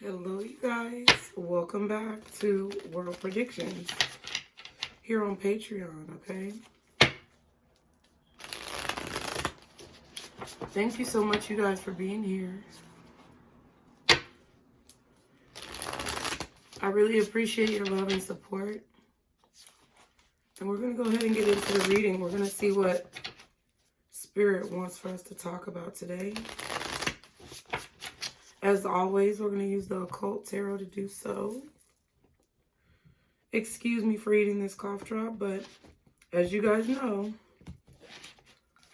Hello, you guys. Welcome back to World Predictions here on Patreon, okay? Thank you so much, you guys, for being here. I really appreciate your love and support. And we're going to go ahead and get into the reading. We're going to see what Spirit wants for us to talk about today. As always, we're going to use the Occult Tarot to do so. Excuse me for eating this cough drop, but as you guys know,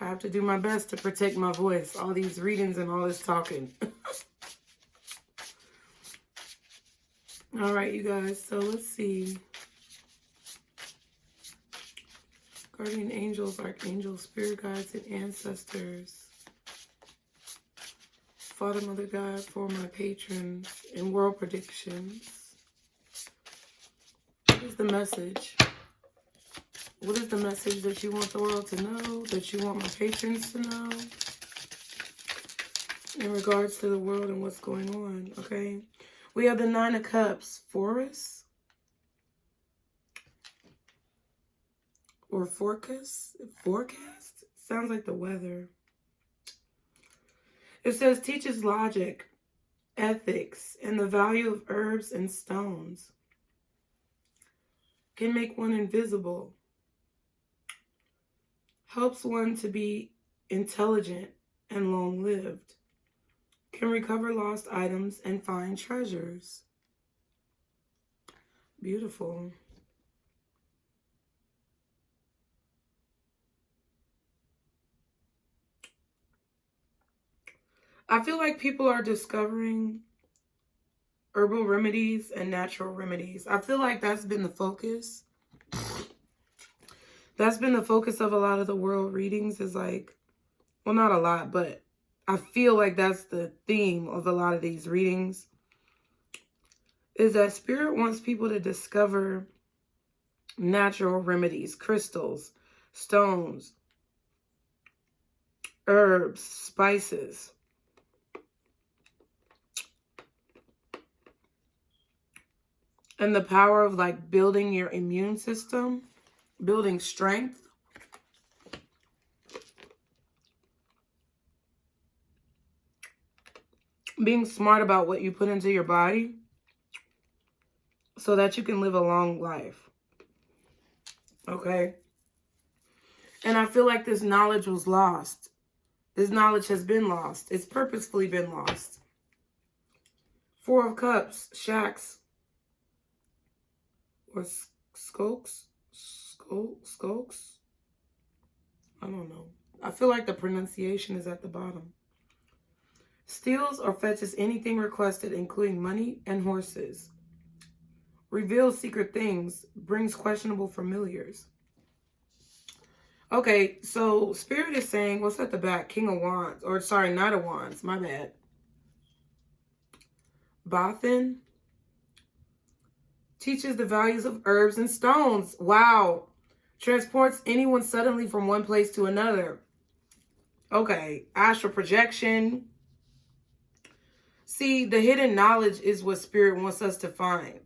I have to do my best to protect my voice. All these readings and all this talking. All right, you guys, so let's see. Guardian angels, archangels, spirit guides, and ancestors. Father, Mother, God, for my patrons in World Predictions. What is the message? What is the message that you want the world to know, that you want my patrons to know in regards to the world and what's going on, okay? We have the Nine of Cups, Forest, or forecast? Forecast? Sounds like the weather. It says, teaches logic, ethics, and the value of herbs and stones. Can make one invisible. Helps one to be intelligent and long-lived. Can recover lost items and find treasures. Beautiful. I feel like people are discovering herbal remedies and natural remedies. I feel like that's been the focus. That's been the focus of a lot of the world readings, is like, well, not a lot, but I feel like that's the theme of a lot of these readings, is that Spirit wants people to discover natural remedies, crystals, stones, herbs, spices. And the power of like building your immune system, building strength. Being smart about what you put into your body so that you can live a long life. Okay? And I feel like this knowledge was lost. This knowledge has been lost. It's purposefully been lost. Four of Cups, shacks. Or skulks? Skulks? I don't know. I feel like the pronunciation is at the bottom. Steals or fetches anything requested, including money and horses. Reveals secret things. Brings questionable familiars. Okay, so Spirit is saying, what's at the back? King of Wands. Or, sorry, Knight of Wands. My bad. Bothan. Teaches the values of herbs and stones. Wow. Transports anyone suddenly from one place to another. Okay. Astral projection. See, the hidden knowledge is what Spirit wants us to find.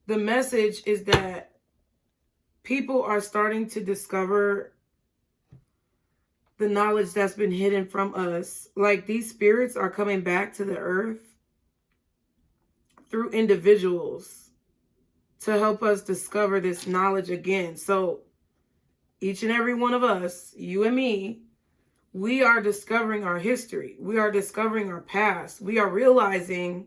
The message is that people are starting to discover the knowledge that's been hidden from us. Like, these spirits are coming back to the earth through individuals to help us discover this knowledge again. So each and every one of us, you and me, we are discovering our history. We are discovering our past. We are realizing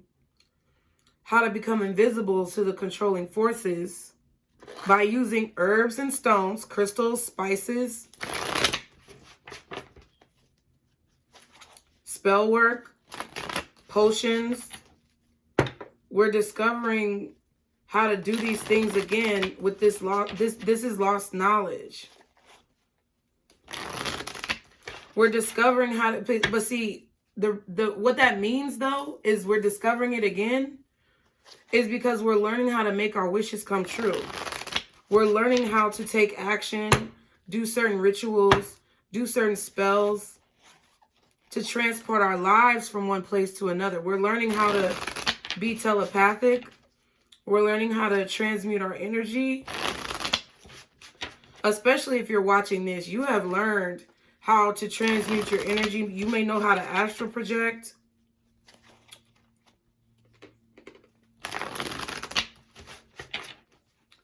how to become invisible to the controlling forces by using herbs and stones, crystals, spices, spell work, potions. We're discovering how to do these things again with this this is lost knowledge. We're discovering how to, but see, the what that means though is we're discovering it again is because we're learning how to make our wishes come true. We're learning how to take action, do certain rituals, do certain spells to transport our lives from one place to another. We're learning how to be telepathic. We're learning how to transmute our energy. Especially if you're watching this, you have learned how to transmute your energy. You may know how to astral project.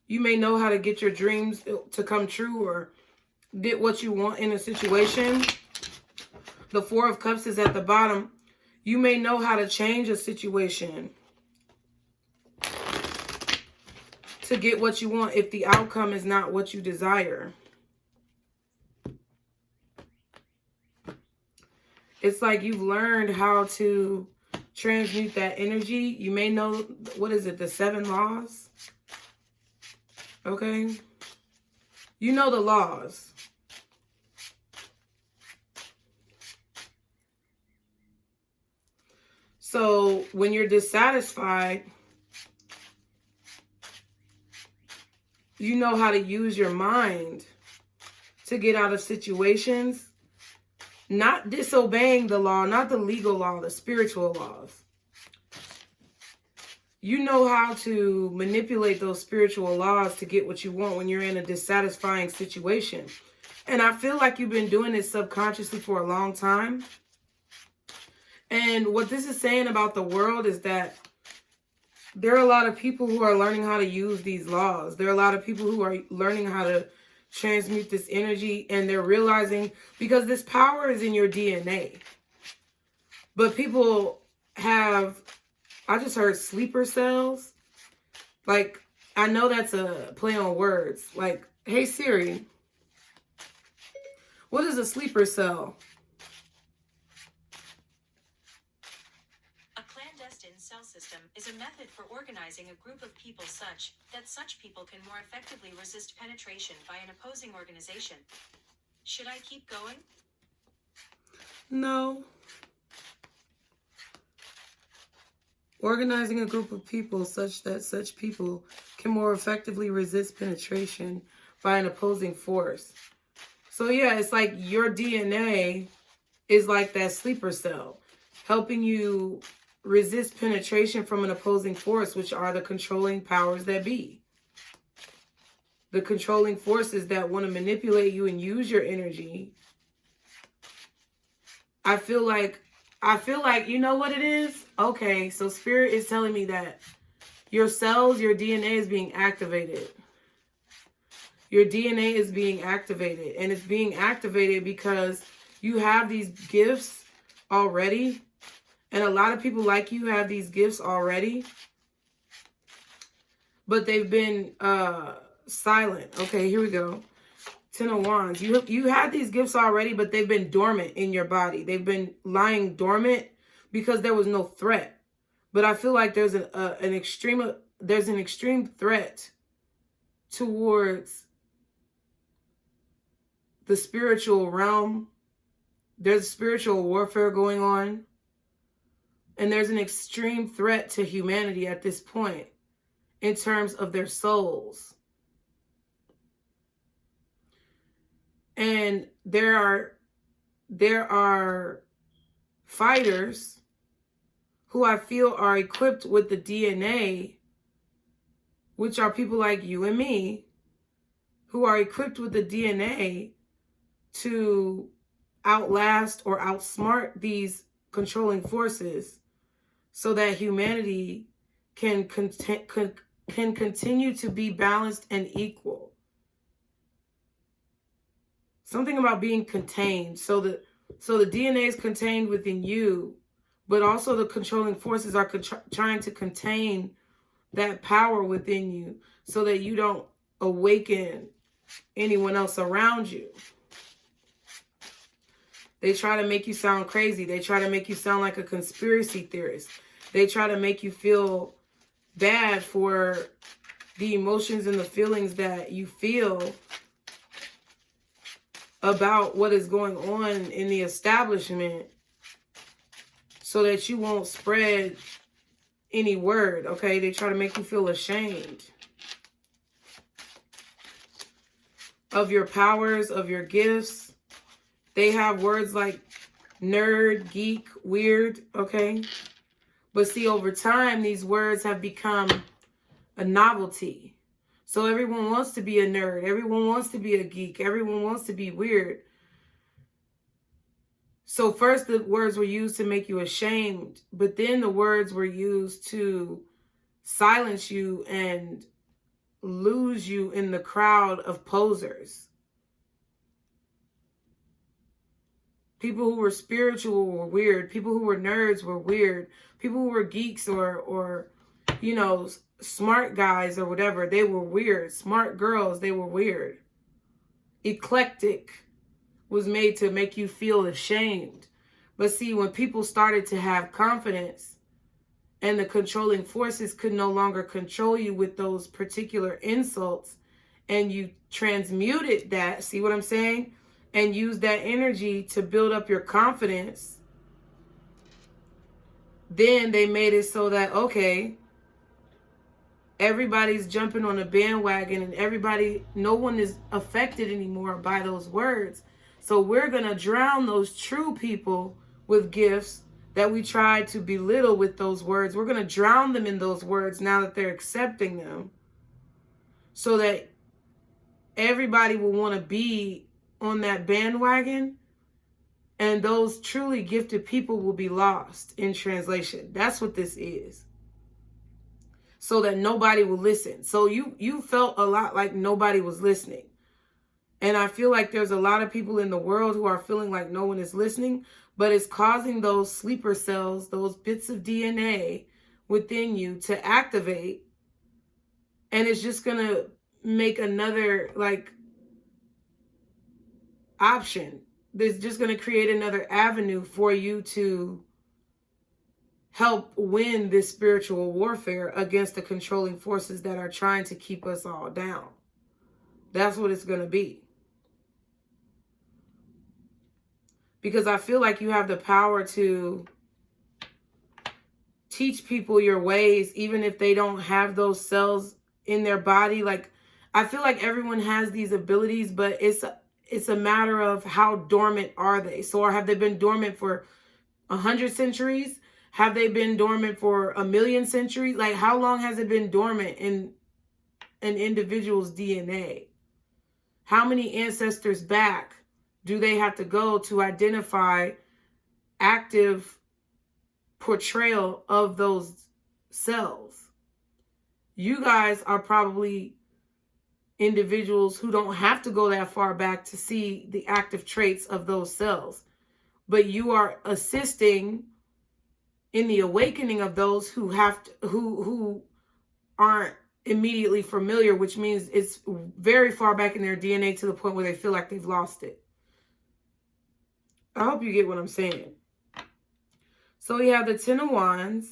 You may know how to get your dreams to come true or get what you want in a situation. The Four of Cups is at the bottom. You may know how to change a situation to get what you want if the outcome is not what you desire. It's like you've learned how to transmute that energy. You may know, what is it, the 7 laws? Okay? You know the laws. So when you're dissatisfied, you know how to use your mind to get out of situations. Not disobeying the law, not the legal law, the spiritual laws. You know how to manipulate those spiritual laws to get what you want when you're in a dissatisfying situation. And I feel like you've been doing this subconsciously for a long time. And what this is saying about the world is that there are a lot of people who are learning how to use these laws. There are a lot of people who are learning how to transmute this energy, and they're realizing, because this power is in your DNA. But people have, I just heard sleeper cells. Like, I know that's a play on words. Like, hey Siri, what is a sleeper cell? Cell system is a method for organizing a group of people such that such people can more effectively resist penetration by an opposing organization. Should I keep going? No. Organizing a group of people such that such people can more effectively resist penetration by an opposing force. So yeah, it's like your DNA is like that sleeper cell, helping you resist penetration from an opposing force, which are the controlling powers that be. The controlling forces that want to manipulate you and use your energy. I feel like, you know what it is? Okay, so Spirit is telling me that your cells, your DNA is being activated. Your DNA is being activated. And it's being activated because you have these gifts already. And a lot of people like you have these gifts already, but they've been silent. Okay, here we go. 10 of Wands. You had these gifts already, but they've been dormant in your body. They've been lying dormant because there was no threat. But I feel like there's an extreme threat towards the spiritual realm. There's spiritual warfare going on. And there's an extreme threat to humanity at this point in terms of their souls. And there are fighters who I feel are equipped with the DNA, which are people like you and me, who are equipped with the DNA to outlast or outsmart these controlling forces, so that humanity can continue to be balanced and equal. Something about being contained. So the DNA is contained within you, but also the controlling forces are trying to contain that power within you so that you don't awaken anyone else around you. They try to make you sound crazy. They try to make you sound like a conspiracy theorist. They try to make you feel bad for the emotions and the feelings that you feel about what is going on in the establishment, so that you won't spread any word, okay? They try to make you feel ashamed of your powers, of your gifts. They have words like nerd, geek, weird, okay? But see, over time, these words have become a novelty. So everyone wants to be a nerd. Everyone wants to be a geek. Everyone wants to be weird. So first the words were used to make you ashamed, but then the words were used to silence you and lose you in the crowd of posers. People who were spiritual were weird. People who were nerds were weird. People who were geeks or you know, smart guys or whatever, they were weird. Smart girls, they were weird. Eclectic was made to make you feel ashamed. But see, when people started to have confidence and the controlling forces could no longer control you with those particular insults, and you transmuted that, see what I'm saying? And use that energy to build up your confidence, then they made it so that, okay, everybody's jumping on a bandwagon and no one is affected anymore by those words. So we're going to drown those true people with gifts that we tried to belittle with those words. We're going to drown them in those words now that they're accepting them, so that everybody will want to be on that bandwagon, and those truly gifted people will be lost in translation. That's what this is. So that nobody will listen. So you felt a lot like nobody was listening. And I feel like there's a lot of people in the world who are feeling like no one is listening, but it's causing those sleeper cells, those bits of DNA within you to activate. And it's just going to make another option. It's just going to create another avenue for you to help win this spiritual warfare against the controlling forces that are trying to keep us all down. That's what it's going to be. Because I feel like you have the power to teach people your ways, even if they don't have those cells in their body. Like, I feel like everyone has these abilities, but it's a matter of how dormant are they. So have they been dormant for 100 centuries? Have they been dormant for 1,000,000 centuries? Like, how long has it been dormant in an individual's DNA? How many ancestors back do they have to go to identify active portrayal of those cells? You guys are probably individuals who don't have to go that far back to see the active traits of those cells, but you are assisting in the awakening of those who who aren't immediately familiar, which means it's very far back in their DNA to the point where they feel like they've lost it. I hope you get what I'm saying. So we have the Ten of Wands,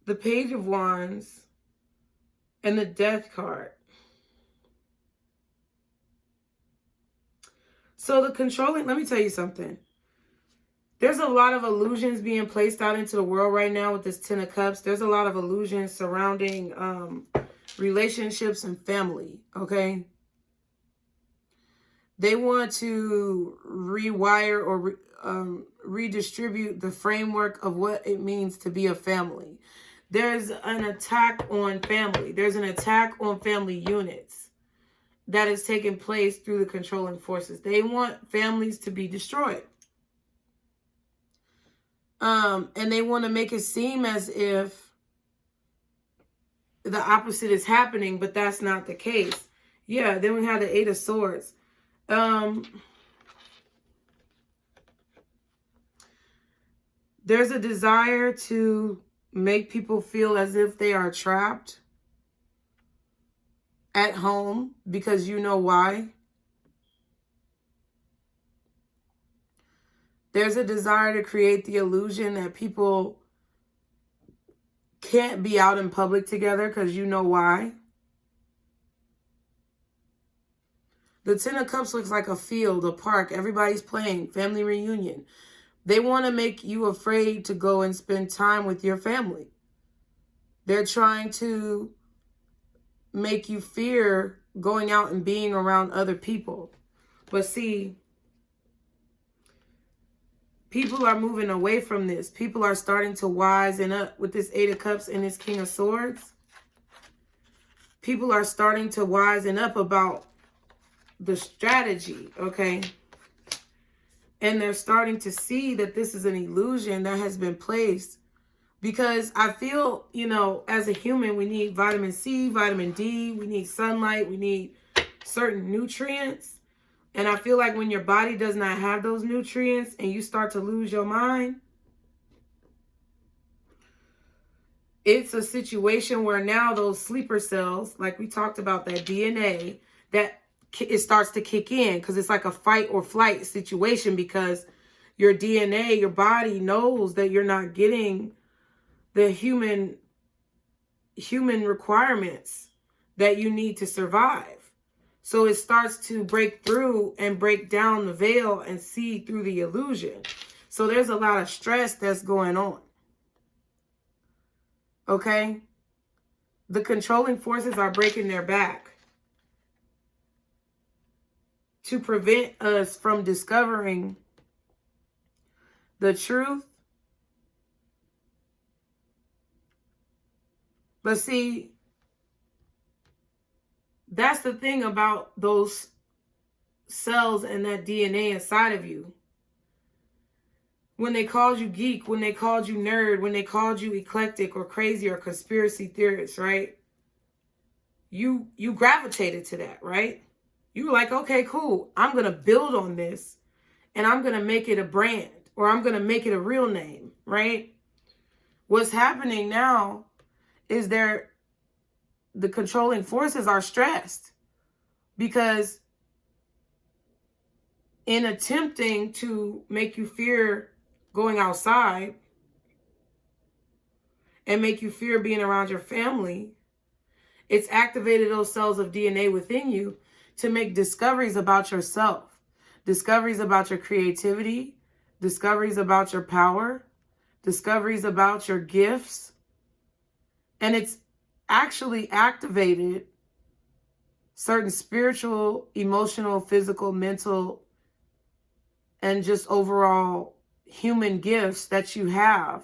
the Page of Wands, and the Death card. So the controlling, let me tell you something. There's a lot of illusions being placed out into the world right now with this Ten of Cups. There's a lot of illusions surrounding relationships and family, okay? They want to rewire or redistribute the framework of what it means to be a family. There's an attack on family. There's an attack on family units that is taking place through the controlling forces. They want families to be destroyed. And they want to make it seem as if the opposite is happening, but that's not the case. Yeah, then we have the Eight of Swords. There's a desire to make people feel as if they are trapped at home, because you know why. There's a desire to create the illusion that people can't be out in public together, because you know why. The Ten of Cups looks like a field, a park. Everybody's playing, family reunion. They want to make you afraid to go and spend time with your family. They're trying to make you fear going out and being around other people. But see, People are moving away from this. People are starting to wisen up with this Eight of Cups and this King of Swords. People are starting to wisen up about the strategy, okay? And they're starting to see that this is an illusion that has been placed. Because I feel, you know, as a human, we need vitamin C, vitamin D, we need sunlight, we need certain nutrients. And I feel like when your body does not have those nutrients and you start to lose your mind, it's a situation where now those sleeper cells, like we talked about, that DNA, that it starts to kick in because it's like a fight or flight situation, because your DNA, your body knows that you're not getting the human requirements that you need to survive. So it starts to break through and break down the veil and see through the illusion. So there's a lot of stress that's going on. Okay? The controlling forces are breaking their back to prevent us from discovering the truth. But see, that's the thing about those cells and that DNA inside of you. When they called you geek, when they called you nerd, when they called you eclectic or crazy or conspiracy theorist, right? You gravitated to that, right? You were like, okay, cool. I'm going to build on this and I'm going to make it a brand, or I'm going to make it a real name, right? What's happening now is the controlling forces are stressed, because in attempting to make you fear going outside and make you fear being around your family, it's activated those cells of DNA within you to make discoveries about yourself, discoveries about your creativity, discoveries about your power, discoveries about your gifts. And it's actually activated certain spiritual, emotional, physical, mental, and just overall human gifts that you have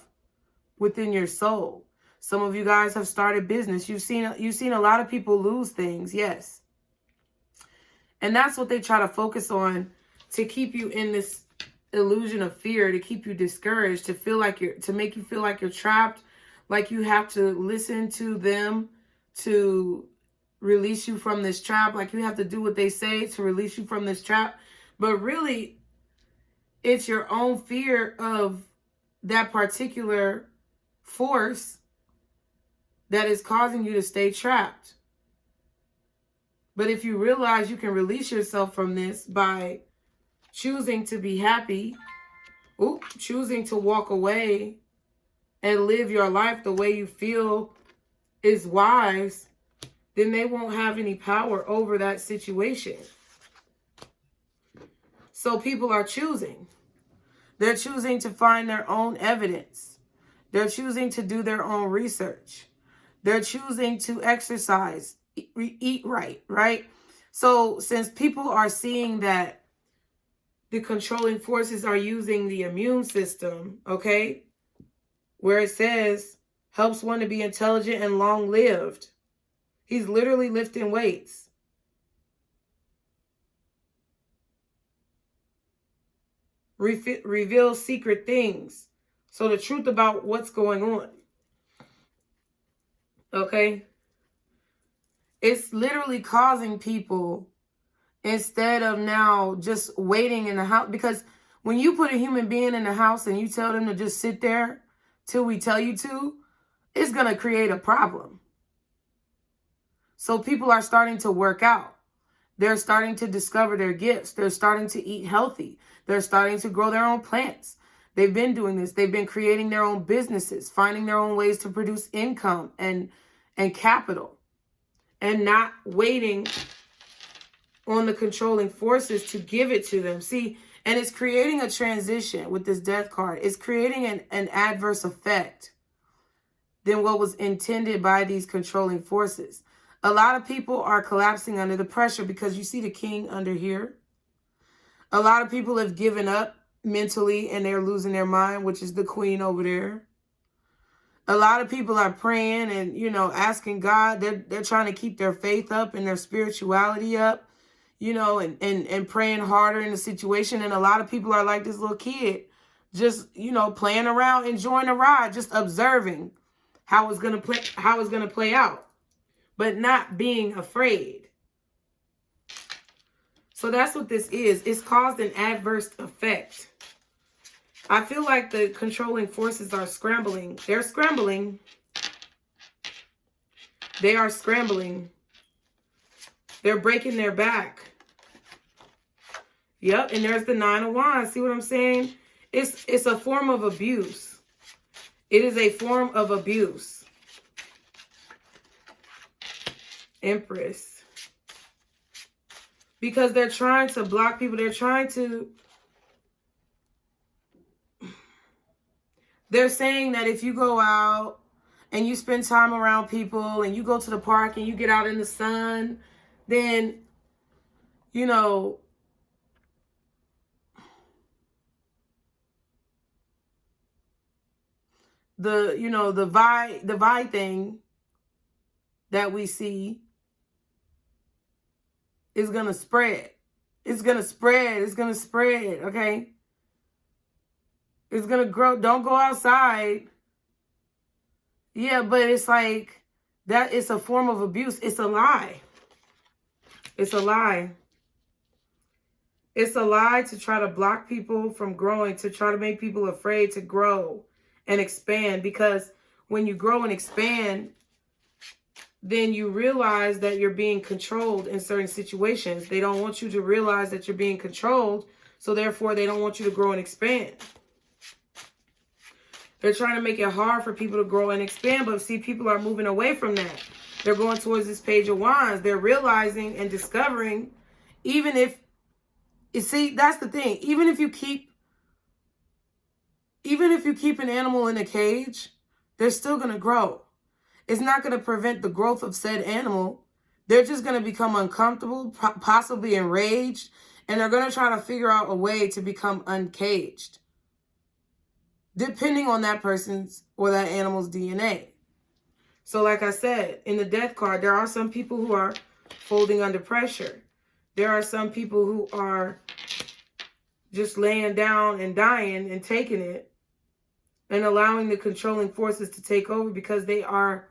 within your soul. Some of you guys have started business. You've seen a lot of people lose things, yes. And that's what they try to focus on, to keep you in this illusion of fear, to keep you discouraged, to make you feel like you're trapped, like you have to listen to them to release you from this trap, like you have to do what they say to release you from this trap. But really, it's your own fear of that particular force that is causing you to stay trapped. But if you realize you can release yourself from this by choosing to be happy, choosing to walk away and live your life the way you feel is wise, then they won't have any power over that situation. So people are choosing. They're choosing to find their own evidence. They're choosing to do their own research. They're choosing to exercise, eat right, right? So since people are seeing that the controlling forces are using the immune system, okay, where it says helps one to be intelligent and long-lived. He's literally lifting weights. Reveal secret things. So the truth about what's going on. Okay? It's literally causing people, instead of now just waiting in the house, because when you put a human being in the house and you tell them to just sit there till we tell you to, it's going to create a problem. So people are starting to work out. They're starting to discover their gifts. They're starting to eat healthy. They're starting to grow their own plants. They've been doing this. They've been creating their own businesses, finding their own ways to produce income and capital, and not waiting on the controlling forces to give it to them. See, and it's creating a transition with this death card. It's creating an adverse effect than what was intended by these controlling forces. A lot of people are collapsing under the pressure because you see the king under here. A lot of people have given up mentally and they're losing their mind, which is the queen over there. A lot of people are praying and, you know, asking God. They're trying to keep their faith up and their spirituality up, you know, and praying harder in the situation. And a lot of people are like this little kid, just, you know, playing around, enjoying the ride, just observing how it's going to play out, but not being afraid. So that's what this is. It's caused an adverse effect. I feel like the controlling forces are scrambling. They're scrambling. They are scrambling. They're breaking their back. Yep, and there's the 9 of Wands. See what I'm saying? It's a form of abuse. It is a form of abuse. Empress. Because they're trying to block people. They're saying that if you go out and you spend time around people and you go to the park and you get out in the sun, then, you know, the vibe thing that we see is going to spread. It's going to spread. It's going to spread. Okay. It's going to grow. Don't go outside. Yeah, but it's like that. It's a form of abuse. It's a lie. It's a lie. It's a lie to try to block people from growing, to try to make people afraid to grow and expand. Because when you grow and expand, then you realize that you're being controlled in certain situations. They don't want you to realize that you're being controlled. So therefore, they don't want you to grow and expand. They're trying to make it hard for people to grow and expand. But see, people are moving away from that. They're going towards this Page of Wands. They're realizing and discovering, even if, you see, that's the thing. Even if you keep an animal in a cage, they're still going to grow. It's not going to prevent the growth of said animal. They're just going to become uncomfortable, possibly enraged, and they're going to try to figure out a way to become uncaged, depending on that person's or that animal's DNA. So like I said, in the Death card, there are some people who are folding under pressure. There are some people who are just laying down and dying and taking it and allowing the controlling forces to take over because they are,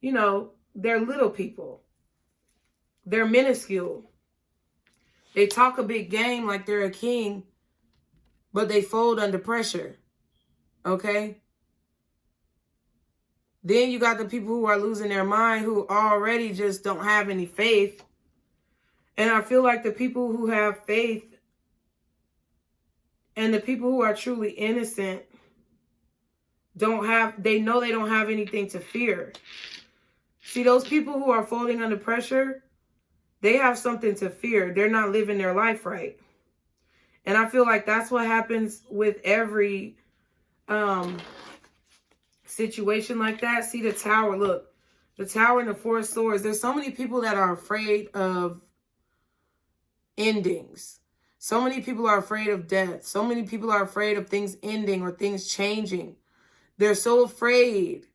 you know, they're little people. They're minuscule. They talk a big game like they're a king, but they fold under pressure. Okay? Then you got the people who are losing their mind, who already just don't have any faith. And I feel like the people who have faith and the people who are truly innocent they know they don't have anything to fear. See, those people who are folding under pressure, they have something to fear. They're not living their life right. And I feel like that's what happens with every situation like that. See the Tower, look. The Tower and the Four of Swords. There's so many people that are afraid of endings. So many people are afraid of death. So many people are afraid of things ending or things changing. They're so afraid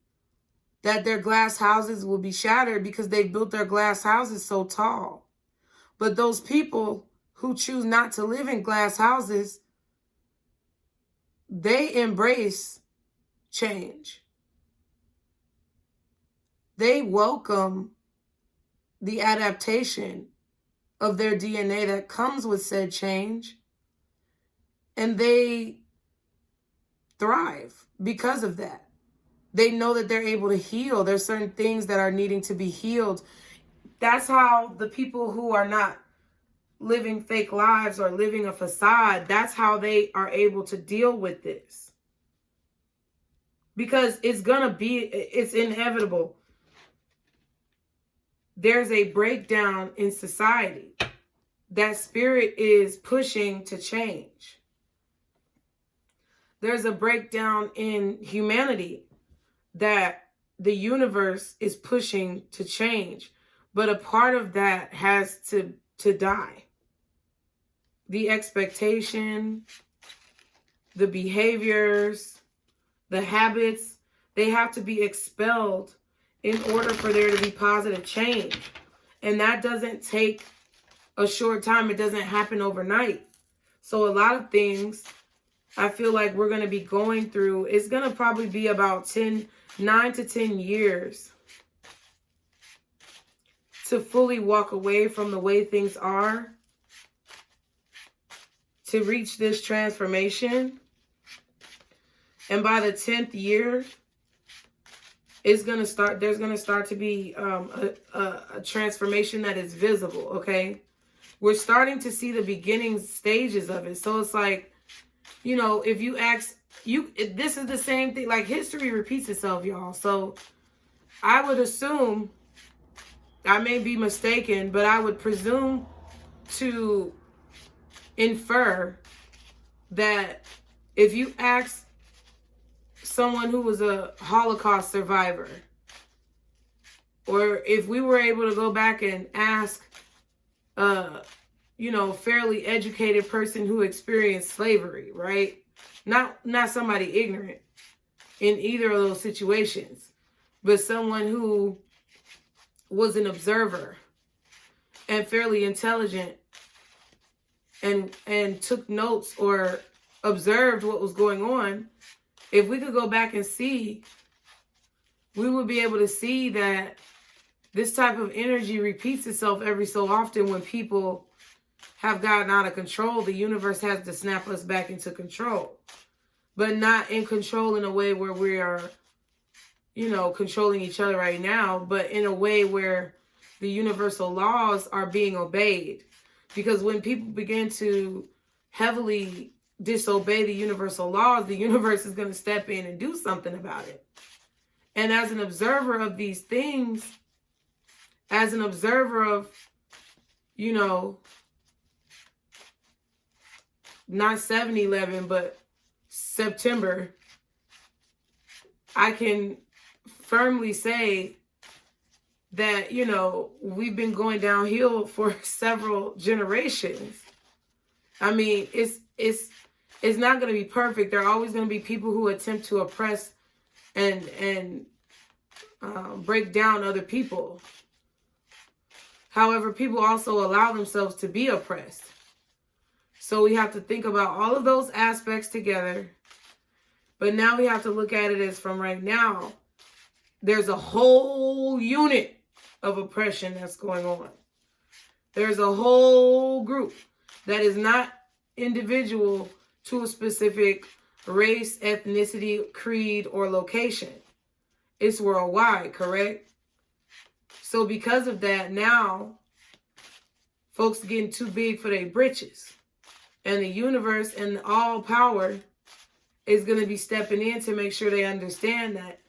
that their glass houses will be shattered because they've built their glass houses so tall. But those people who choose not to live in glass houses, they embrace change. They welcome the adaptation of their DNA that comes with said change, and they thrive because of that. They know that they're able to heal. There's certain things that are needing to be healed. That's how the people who are not living fake lives or living a facade, that's how they are able to deal with this. Because it's inevitable. There's a breakdown in society that spirit is pushing to change. There's a breakdown in humanity that the universe is pushing to change. But a part of that has to die. The expectation, the behaviors, the habits, they have to be expelled in order for there to be positive change. And that doesn't take a short time. It doesn't happen overnight. So a lot of things I feel like we're going to be going through, it's going to probably be about 9 to 10 years to fully walk away from the way things are, to reach this transformation. And by the 10th year, there's going to start to be a transformation that is visible, okay? We're starting to see the beginning stages of it. So it's like, you know, if you ask, this is the same thing, like history repeats itself, y'all. So I would assume, I may be mistaken, but I would presume to infer that if you ask someone who was a Holocaust survivor, or if we were able to go back and ask you know, fairly educated person who experienced slavery, right? Not somebody ignorant in either of those situations, but someone who was an observer and fairly intelligent and took notes or observed what was going on. If we could go back and see, we would be able to see that this type of energy repeats itself every so often. When people have gotten out of control, the universe has to snap us back into control, but not in control in a way where we are, you know, controlling each other right now, but in a way where the universal laws are being obeyed. Because when people begin to heavily disobey the universal laws, the universe is going to step in and do something about it. And as an observer of these things, as an observer of, you know, not 7/11, but September, I can firmly say that, you know, we've been going downhill for several generations. I mean, it's not going to be perfect. There are always going to be people who attempt to oppress and break down other people. However, people also allow themselves to be oppressed. So we have to think about all of those aspects together. But now we have to look at it as from right now, there's a whole unit of oppression that's going on. There's a whole group that is not individual to a specific race, ethnicity, creed, or location. It's worldwide, correct? So because of that, now folks are getting too big for their britches. And the universe and all power is going to be stepping in to make sure they understand that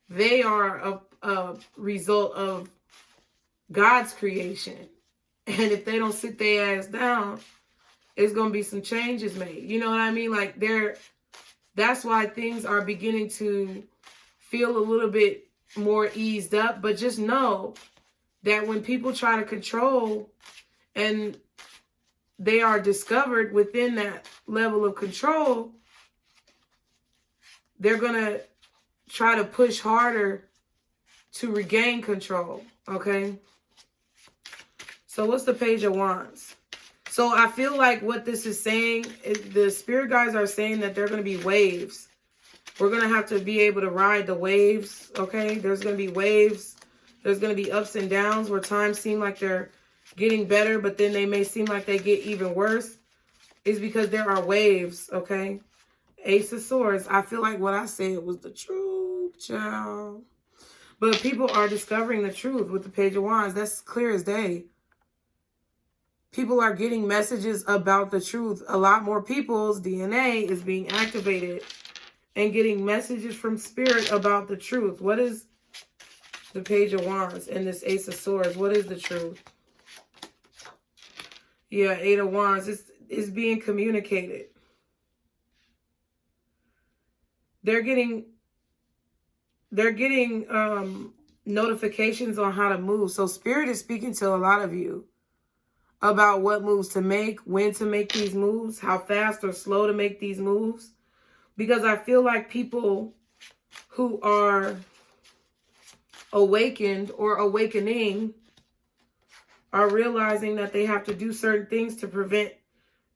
they are a result of God's creation. And if they don't sit their ass down, it's going to be some changes made. You know what I mean? Like that's why things are beginning to feel a little bit more eased up. But just know that when people try to control and they are discovered within that level of control, they're going to try to push harder to regain control, okay? So what's the Page of Wands? So I feel like what this is saying, the spirit guides are saying that there are going to be waves. We're going to have to be able to ride the waves, okay? There's going to be waves. There's going to be ups and downs where times seem like they're getting better, but then they may seem like they get even worse. Is because there are waves, okay? Ace of Swords. I feel like what I said was the truth, child. But people are discovering the truth with the Page of Wands. That's clear as day. People are getting messages about the truth. A lot more people's DNA is being activated and getting messages from spirit about the truth. What is the Page of Wands and this Ace of Swords? What is the truth? Yeah, Eight of Wands. It's being communicated. They're getting notifications on how to move. So spirit is speaking to a lot of you about what moves to make, when to make these moves, how fast or slow to make these moves. Because I feel like people who are awakened or awakening are realizing that they have to do certain things to prevent,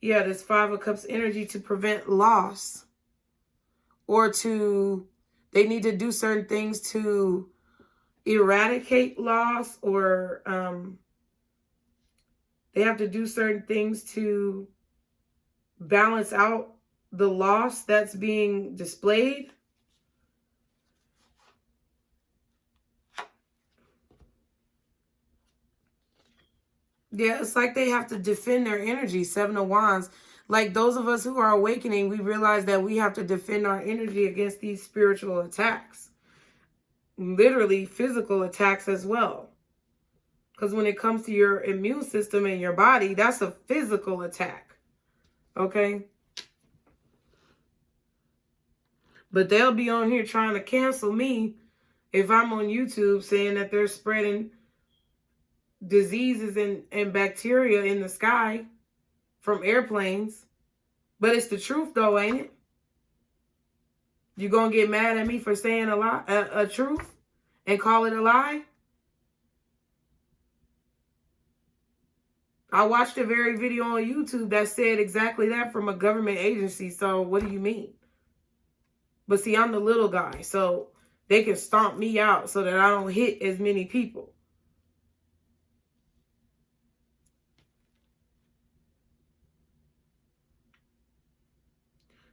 this Five of Cups energy, to prevent loss. Or they need to do certain things to eradicate loss, or they have to do certain things to balance out the loss that's being displayed. Yeah, it's like they have to defend their energy. Seven of Wands. Like those of us who are awakening, we realize that we have to defend our energy against these spiritual attacks. Literally physical attacks as well. Because when it comes to your immune system and your body, that's a physical attack. Okay? But they'll be on here trying to cancel me if I'm on YouTube saying that they're spreading diseases and bacteria in the sky from airplanes. But it's the truth though, ain't it? You gonna get mad at me for saying a lie, a truth, and call it a lie? I watched a very video on YouTube that said exactly that from a government agency. So what do you mean? But see, I'm the little guy, so they can stomp me out so that I don't hit as many people.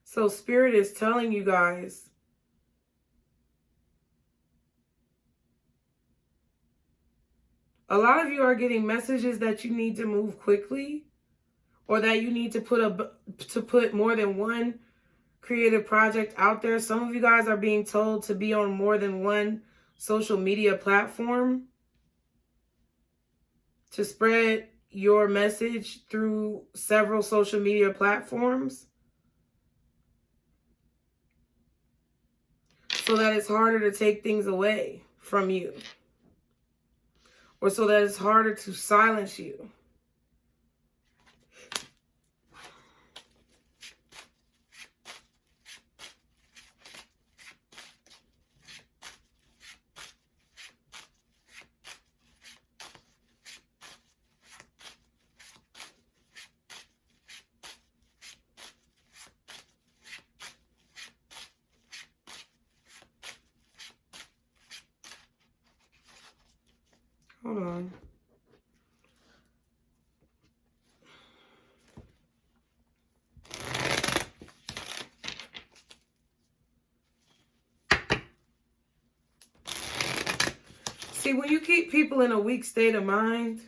So Spirit is telling you guys, a lot of you are getting messages that you need to move quickly, or that you need to put more than one creative project out there. Some of you guys are being told to be on more than one social media platform to spread your message through several social media platforms, so that it's harder to take things away from you, or so that it's harder to silence you. Hold on. See, when you keep people in a weak state of mind,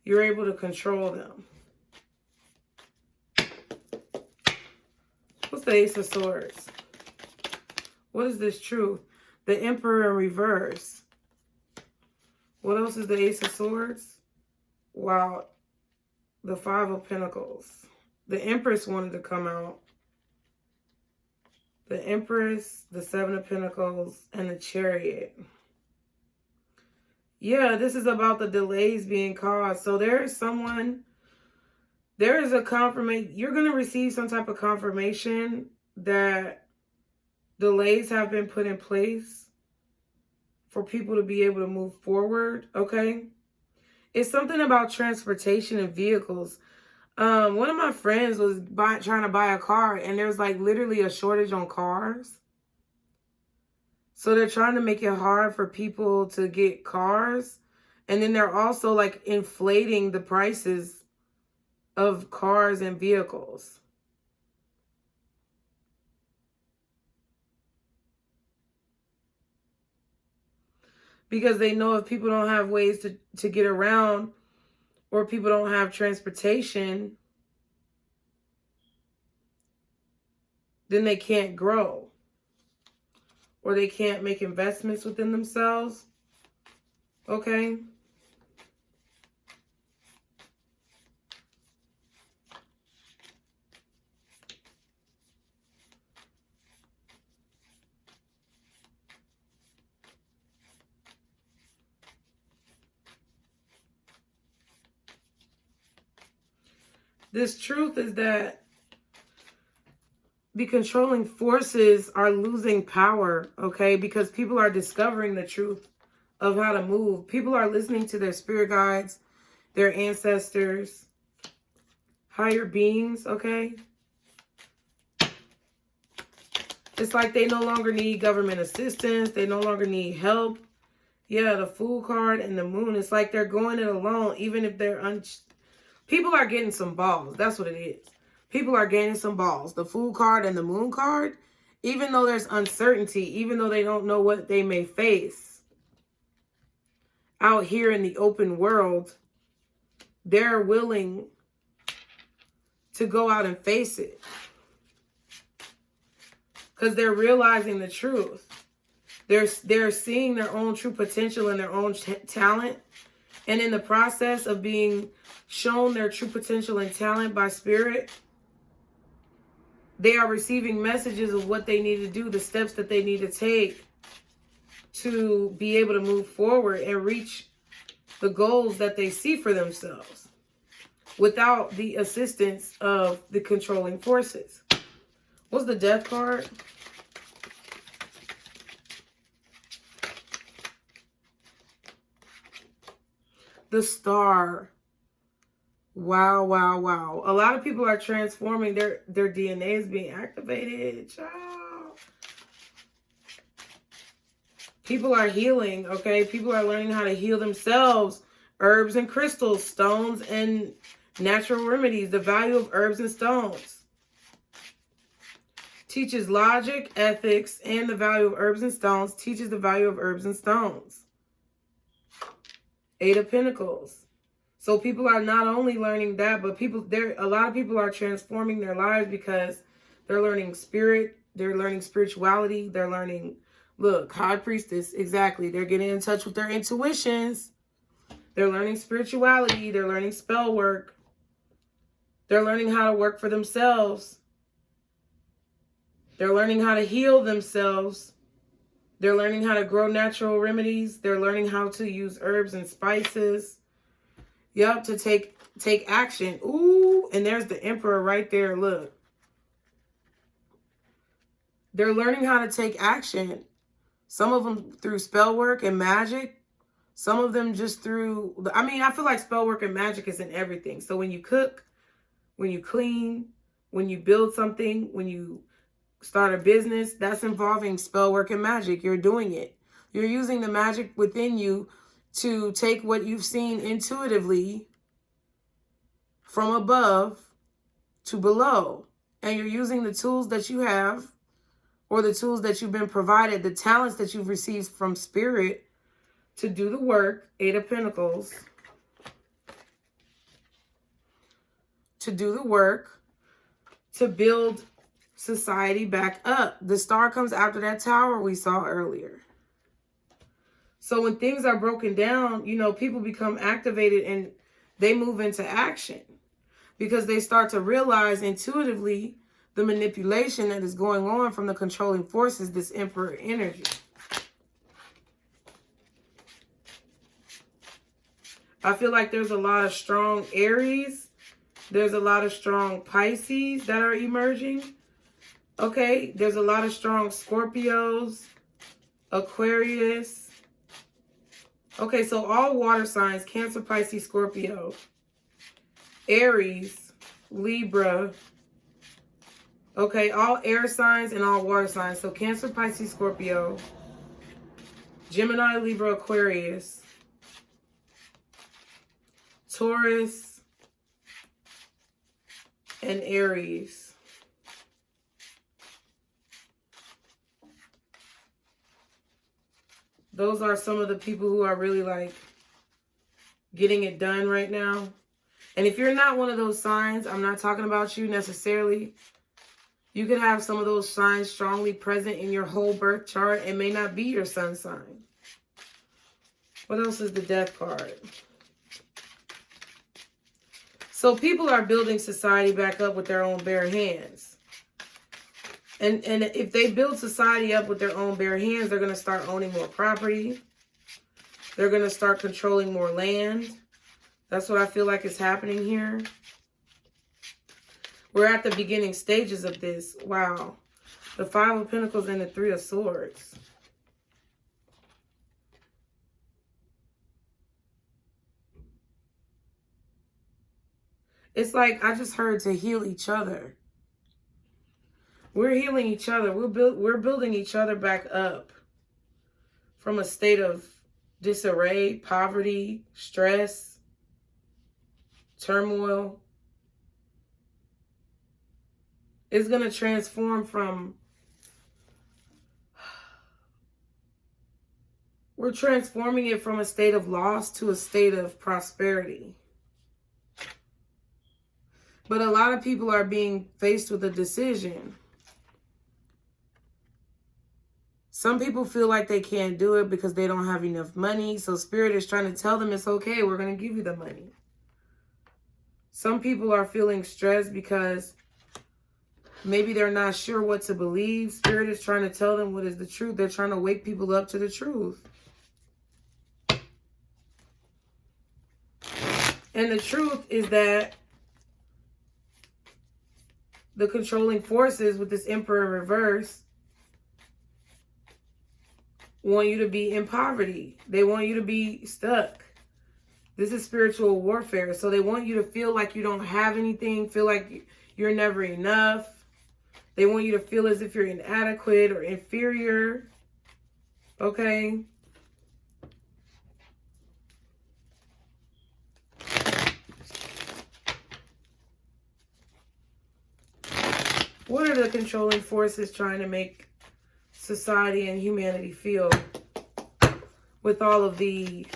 you're able to control them. What's the Ace of Swords? What is this truth? The Emperor in reverse. What else is the Ace of Swords? Wow. The Five of Pentacles. The Empress wanted to come out. The Empress, the Seven of Pentacles, and the Chariot. Yeah, this is about the delays being caused. So there is a confirmation. You're going to receive some type of confirmation that delays have been put in place for people to be able to move forward, okay? It's something about transportation and vehicles. One of my friends was trying to buy a car, and there's like literally a shortage on cars. So they're trying to make it hard for people to get cars. And then they're also like inflating the prices of cars and vehicles. Because they know if people don't have ways to get around, or people don't have transportation, then they can't grow, or they can't make investments within themselves. Okay? This truth is that the controlling forces are losing power, okay? Because people are discovering the truth of how to move. People are listening to their spirit guides, their ancestors, higher beings, okay? It's like they no longer need government assistance. They no longer need help. Yeah, the Fool card and the Moon. It's like they're going it alone, even if they're people are getting some balls. That's what it is. People are gaining some balls. The Fool card and the Moon card, even though there's uncertainty, even though they don't know what they may face out here in the open world, they're willing to go out and face it. Because they're realizing the truth. They're seeing their own true potential and their own talent. And in the process of being shown their true potential and talent by spirit, they are receiving messages of what they need to do, the steps that they need to take to be able to move forward and reach the goals that they see for themselves without the assistance of the controlling forces. What's the Death card? The Star. Wow, wow, wow. A lot of people are transforming. Their DNA is being activated. Child. People are healing, okay? People are learning how to heal themselves. Herbs and crystals, stones and natural remedies. The value of herbs and stones. Teaches logic, ethics, and the value of herbs and stones. Teaches the value of herbs and stones. Eight of Pentacles. So people are not only learning that, but a lot of people are transforming their lives because they're learning spirit, they're learning spirituality, they're learning, look, High Priestess, exactly. They're getting in touch with their intuitions. They're learning spirituality, they're learning spell work. They're learning how to work for themselves. They're learning how to heal themselves. They're learning how to grow natural remedies. They're learning how to use herbs and spices. Yep, to take action. Ooh, and there's the Emperor right there. Look. They're learning how to take action. Some of them through spell work and magic. Some of them just through, I feel like spell work and magic is in everything. So when you cook, when you clean, when you build something, when you start a business, that's involving spell work and magic. You're doing it. You're using the magic within you to take what you've seen intuitively from above to below. And you're using the tools that you have, or the tools that you've been provided, the talents that you've received from spirit to do the work. Eight of Pentacles. To do the work, to build society back up. The Star comes after that Tower we saw earlier. So when things are broken down, people become activated and they move into action because they start to realize intuitively the manipulation that is going on from the controlling forces, this Emperor energy. I feel like there's a lot of strong Aries. There's a lot of strong Pisces that are emerging. Okay, there's a lot of strong Scorpios, Aquarius. Okay, so all water signs, Cancer, Pisces, Scorpio, Aries, Libra. Okay, all air signs and all water signs. So Cancer, Pisces, Scorpio, Gemini, Libra, Aquarius, Taurus, and Aries. Those are some of the people who are really like getting it done right now. And if you're not one of those signs, I'm not talking about you necessarily. You could have some of those signs strongly present in your whole birth chart. It may not be your sun sign. What else is the Death card? So people are building society back up with their own bare hands. And if they build society up with their own bare hands, they're going to start owning more property. They're going to start controlling more land. That's what I feel like is happening here. We're at the beginning stages of this. Wow. The Five of Pentacles and the Three of Swords. It's like I just heard to heal each other. We're healing each other. We're building each other back up from a state of disarray, poverty, stress, turmoil. It's going to transform from... We're transforming it from a state of loss to a state of prosperity. But a lot of people are being faced with a decision. Some people feel like they can't do it because they don't have enough money. So Spirit is trying to tell them it's okay. We're going to give you the money. Some people are feeling stressed because maybe they're not sure what to believe. Spirit is trying to tell them what is the truth. They're trying to wake people up to the truth. And the truth is that the controlling forces with this Emperor in reverse want you to be in poverty. They want you to be stuck. This is spiritual warfare. So they want you to feel like you don't have anything, feel like you're never enough. They want you to feel as if you're inadequate or inferior. Okay? What are the controlling forces trying to make society and humanity feel with all of the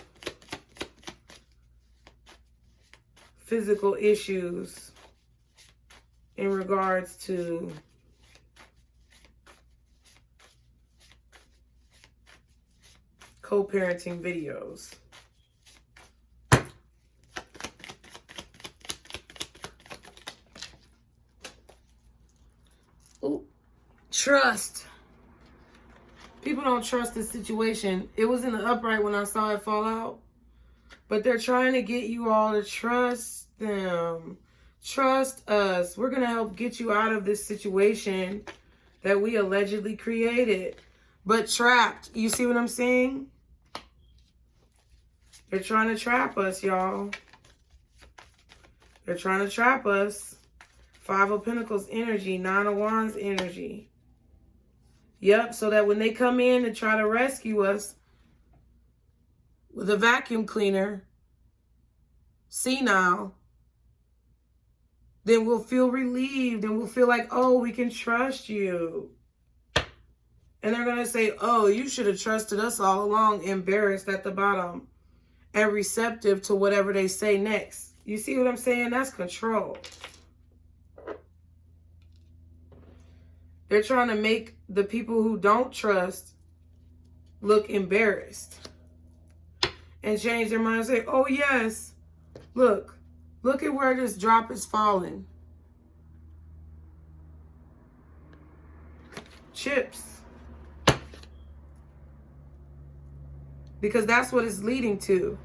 physical issues in regards to co-parenting videos? Ooh, trust. People don't trust this situation. It was in the upright when I saw it fall out. But they're trying to get you all to trust them. Trust us. We're going to help get you out of this situation that we allegedly created. But trapped. You see what I'm saying? They're trying to trap us, y'all. They're trying to trap us. Five of Pentacles energy. Nine of Wands energy. Yep, so that when they come in and try to rescue us with a vacuum cleaner, senile, then we'll feel relieved and we'll feel like, oh, we can trust you. And they're going to say, oh, you should have trusted us all along, embarrassed at the bottom and receptive to whatever they say next. You see what I'm saying? That's control. They're trying to make the people who don't trust look embarrassed and change their mind and say, oh, yes, look at where this drop is falling. Chips. Because that's what it's leading to.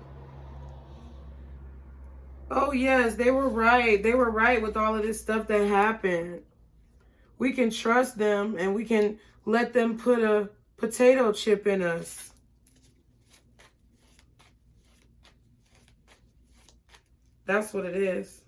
Oh, yes, they were right. They were right with all of this stuff that happened. We can trust them and we can let them put a potato chip in us. That's what it is.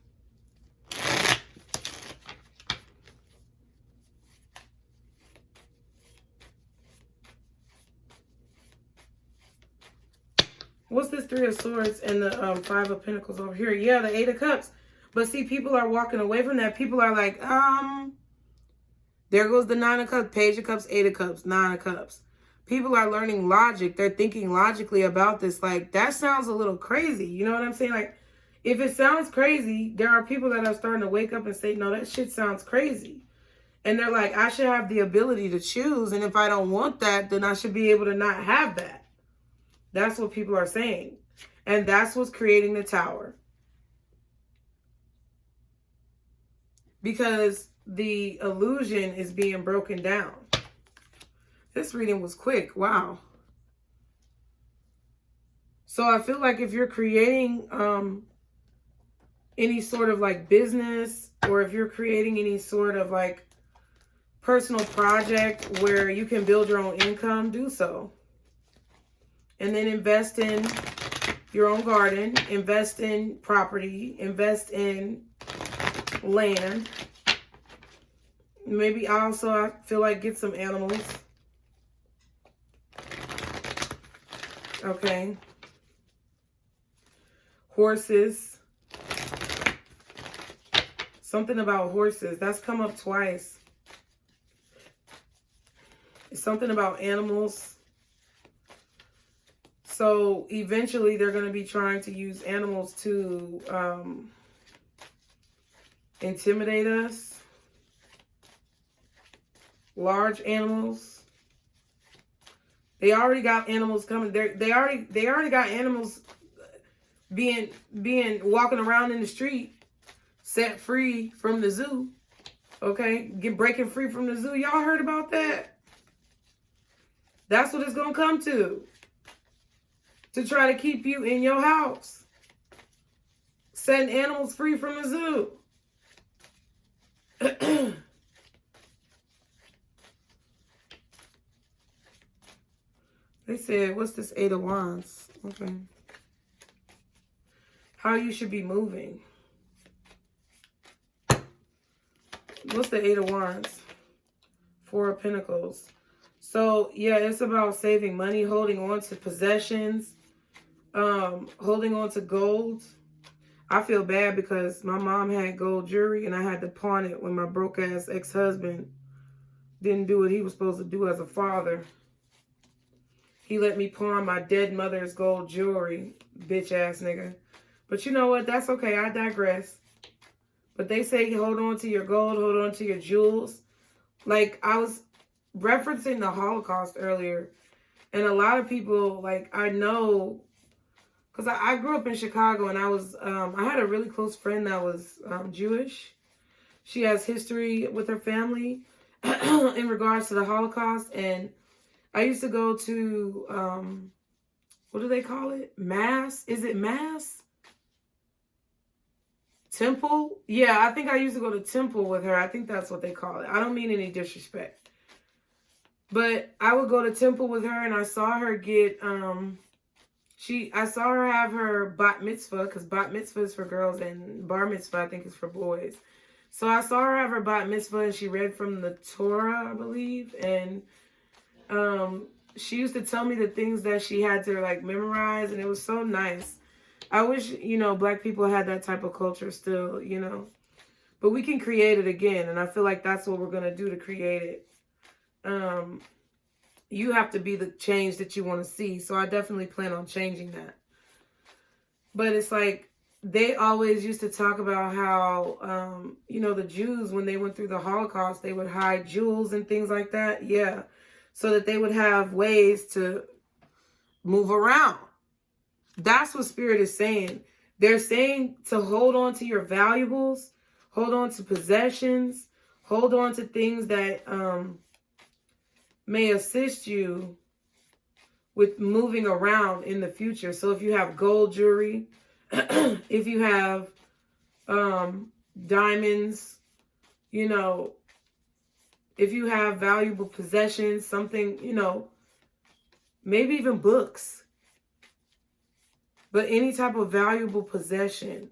What's this Three of Swords and the Five of Pentacles over here? Yeah, the Eight of Cups. But see, people are walking away from that. People are like, there goes the Nine of Cups, Page of Cups, Eight of Cups, Nine of Cups. People are learning logic. They're thinking logically about this. Like, that sounds a little crazy. You know what I'm saying? Like, if it sounds crazy, there are people that are starting to wake up and say, no, that shit sounds crazy. And they're like, I should have the ability to choose. And if I don't want that, then I should be able to not have that. That's what people are saying. And that's what's creating the Tower. Because the illusion is being broken down. This reading was quick. Wow. So I feel like if you're creating any sort of like business, or if you're creating any sort of like personal project where you can build your own income, do so. And then invest in your own garden, invest in property, invest in land. Maybe also, I feel like, get some animals. Okay. Horses. Something about horses. That's come up twice. It's something about animals. So eventually they're going to be trying to use animals to intimidate us. Large animals. They already got animals coming. They already got animals being walking around in the street, set free from the zoo. Okay, breaking free from the zoo. Y'all heard about that? That's what it's gonna come to try to keep you in your house, setting animals free from the zoo. They said, what's this 8 of Wands? Okay. How you should be moving. What's the 8 of Wands? 4 of Pentacles. So, yeah, it's about saving money, holding on to possessions, holding on to gold. I feel bad because my mom had gold jewelry and I had to pawn it when my broke-ass ex-husband didn't do what he was supposed to do as a father. He let me pawn my dead mother's gold jewelry, bitch-ass nigga. But you know what? That's okay. I digress. But they say hold on to your gold, hold on to your jewels. Like, I was referencing the Holocaust earlier. And a lot of people, like, I know, because I grew up in Chicago and I had a really close friend that was Jewish. She has history with her family in regards to the Holocaust. And I used to go to, what do they call it? Mass? Is it Mass? Temple? Yeah, I think I used to go to temple with her. I think that's what they call it. I don't mean any disrespect. But I would go to temple with her and I saw her get, I saw her have her bat mitzvah, because bat mitzvah is for girls and bar mitzvah I think is for boys. So I saw her have her bat mitzvah and she read from the Torah, I believe. And she used to tell me the things that she had to like memorize, and it was so nice. I wish, you know, Black people had that type of culture still, you know. But we can create it again, and I feel like that's what we're going to do to create it. You have to be the change that you want to see, so I definitely plan on changing that. But it's like, they always used to talk about how, you know, the Jews, when they went through the Holocaust, they would hide jewels and things like that. Yeah. So that they would have ways to move around. That's what Spirit is saying. They're saying to hold on to your valuables, hold on to possessions, hold on to things that may assist you with moving around in the future. So if you have gold jewelry, if you have diamonds, you know, if you have valuable possessions, something, you know, maybe even books. But any type of valuable possession,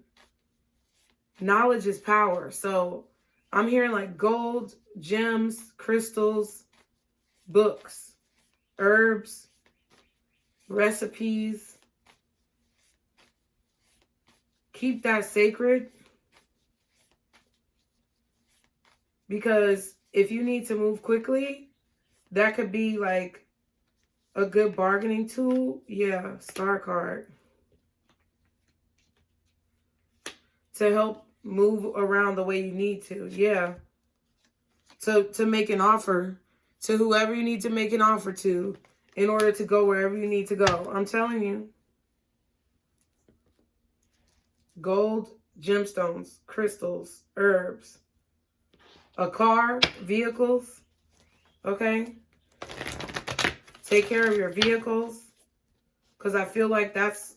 knowledge is power. So I'm hearing like gold, gems, crystals, books, herbs, recipes. Keep that sacred. Because if you need to move quickly, that could be like a good bargaining tool. Yeah, Star card. To help move around the way you need to. Yeah. To make an offer to whoever you need to make an offer to in order to go wherever you need to go. I'm telling you. Gold, gemstones, crystals, herbs, a car, vehicles. Okay. Take care of your vehicles. Because I feel like that's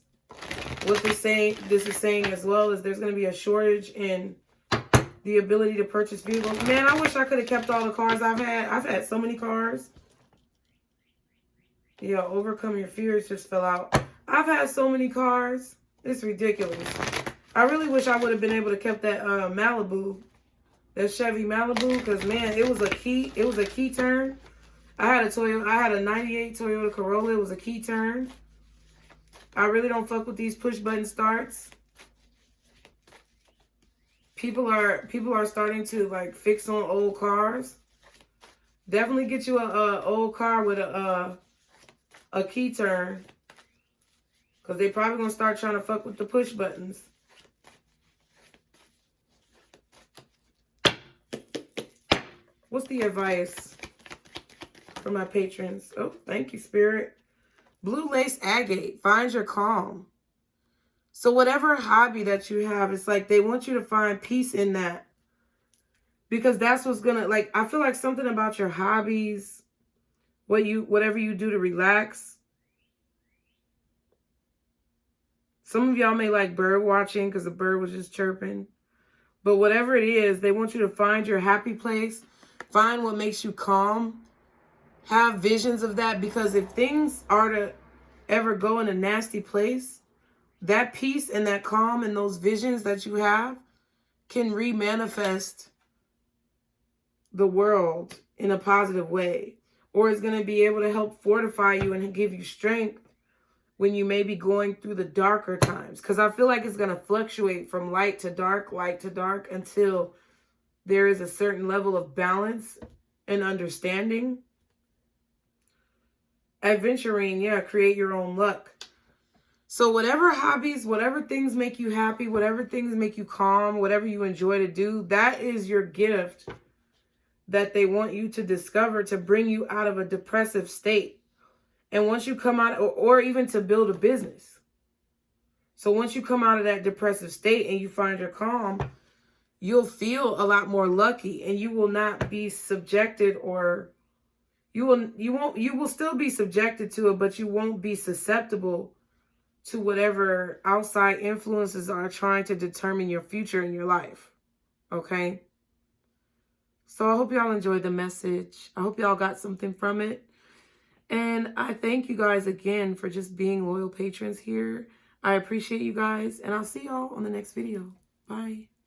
what this is saying as well, is there's going to be a shortage in the ability to purchase vehicles. Man, I wish I could have kept all the cars I've had. I've had so many cars. Yeah, overcome your fears just fell out. I've had so many cars. It's ridiculous. I really wish I would have been able to kept that Malibu, that Chevy Malibu, because man, it was a key turn. I had a 98 Toyota Corolla. It was a key turn. I really don't fuck with these push button starts. People are starting to like fix on old cars. Definitely get you a old car with a key turn, because they probably gonna start trying to fuck with the push buttons. What's the advice for my patrons? Oh, thank you, Spirit. Blue lace agate, find your calm. So whatever hobby that you have, it's like they want you to find peace in that. Because that's what's gonna, like, I feel like something about your hobbies, whatever you do to relax. Some of y'all may like bird watching because the bird was just chirping. But whatever it is, they want you to find your happy place. Find what makes you calm. Have visions of that, because if things are to ever go in a nasty place, that peace and that calm and those visions that you have can re-manifest the world in a positive way, or is going to be able to help fortify you and give you strength when you may be going through the darker times. Because I feel like it's going to fluctuate from light to dark, until there is a certain level of balance and understanding. Adventuring, yeah, create your own luck. So whatever hobbies, whatever things make you happy, whatever things make you calm, whatever you enjoy to do, that is your gift that they want you to discover to bring you out of a depressive state. And once you come out, or even to build a business. So once you come out of that depressive state and you find your calm, you'll feel a lot more lucky, and you will not be subjected, or you will still be subjected to it, but you won't be susceptible to whatever outside influences are trying to determine your future in your life. Okay? So I hope y'all enjoyed the message. I hope y'all got something from it. And I thank you guys again for just being loyal patrons here. I appreciate you guys, and I'll see y'all on the next video. Bye.